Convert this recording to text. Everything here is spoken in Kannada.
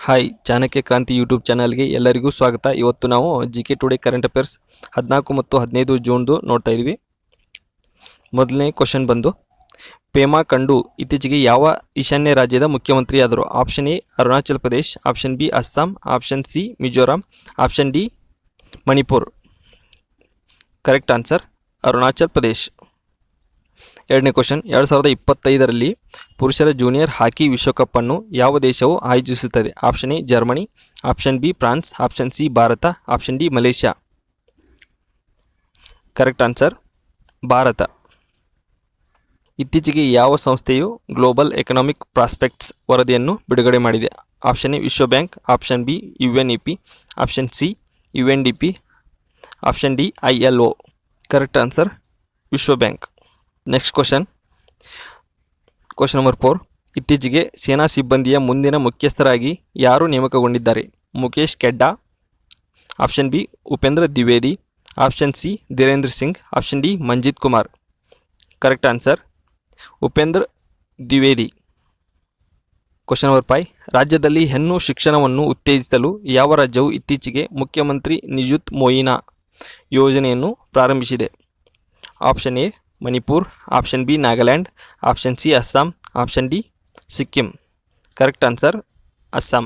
ಹಾಯ್ ಚಾಣಕ್ಯ ಕ್ರಾಂತಿ ಯೂಟ್ಯೂಬ್ ಚಾನಲ್ಗೆ ಎಲ್ಲರಿಗೂ ಸ್ವಾಗತ. ಇವತ್ತು ನಾವು GK ಟುಡೇ ಕರೆಂಟ್ ಅಫೇರ್ಸ್ 14 ಮತ್ತು 15 ಜೂನ್ದು ನೋಡ್ತಾ ಇದ್ವಿ. ಮೊದಲನೇ ಕ್ವಶನ್ ಬಂದು, ಪೇಮಾ ಖಂಡು ಇತ್ತೀಚೆಗೆ ಯಾವ ಈಶಾನ್ಯ ರಾಜ್ಯದ ಮುಖ್ಯಮಂತ್ರಿ ಆದರು? Option A Arunachal Pradesh, option B Assam, option C Mizoram, option D Manipur. Correct answer Arunachal Pradesh. ಎರಡನೇ ಕ್ವಶನ್, 2025ರಲ್ಲಿ ಪುರುಷರ ಜೂನಿಯರ್ ಹಾಕಿ ವಿಶ್ವಕಪ್ ಅನ್ನು ಯಾವ ದೇಶವು ಆಯೋಜಿಸುತ್ತದೆ? Option A Germany, option B France, option C Bharat, option D Malaysia. Correct answer Bharat. ಇತ್ತೀಚೆಗೆ ಯಾವ ಸಂಸ್ಥೆಯು ಗ್ಲೋಬಲ್ ಎಕನಾಮಿಕ್ ಪ್ರಾಸ್ಪೆಕ್ಟ್ಸ್ ವರದಿಯನ್ನು ಬಿಡುಗಡೆ ಮಾಡಿದೆ? ಆಪ್ಷನ್ ಎ ವಿಶ್ವ bank, option B UNEP, option C UNDP, option D ILO. Correct answer ವಿಶ್ವ ಬ್ಯಾಂಕ್. ನೆಕ್ಸ್ಟ್ ಕ್ವಶನ್ ನಂಬರ್ 4, ಇತ್ತೀಚೆಗೆ ಸೇನಾ ಸಿಬ್ಬಂದಿಯ ಮುಂದಿನ ಮುಖ್ಯಸ್ಥರಾಗಿ ಯಾರು ನೇಮಕಗೊಂಡಿದ್ದಾರೆ? Mukesh Kedda, option B Upendra Dwivedi, option C Dhirendra Singh, option D Manjit Kumar. Correct answer Upendra Dwivedi. Question number 5, ರಾಜ್ಯದಲ್ಲಿ ಹೆಣ್ಣು ಶಿಕ್ಷಣವನ್ನು ಉತ್ತೇಜಿಸಲು ಯಾವ ರಾಜ್ಯವು ಇತ್ತೀಚೆಗೆ ಮುಖ್ಯಮಂತ್ರಿ ನಿಯುತ್ ಮೊಯಿನಾ ಯೋಜನೆಯನ್ನು ಪ್ರಾರಂಭಿಸಿದೆ? Option A Manipur, option B Nagaland, option C Assam, option D Sikkim. Correct answer Assam.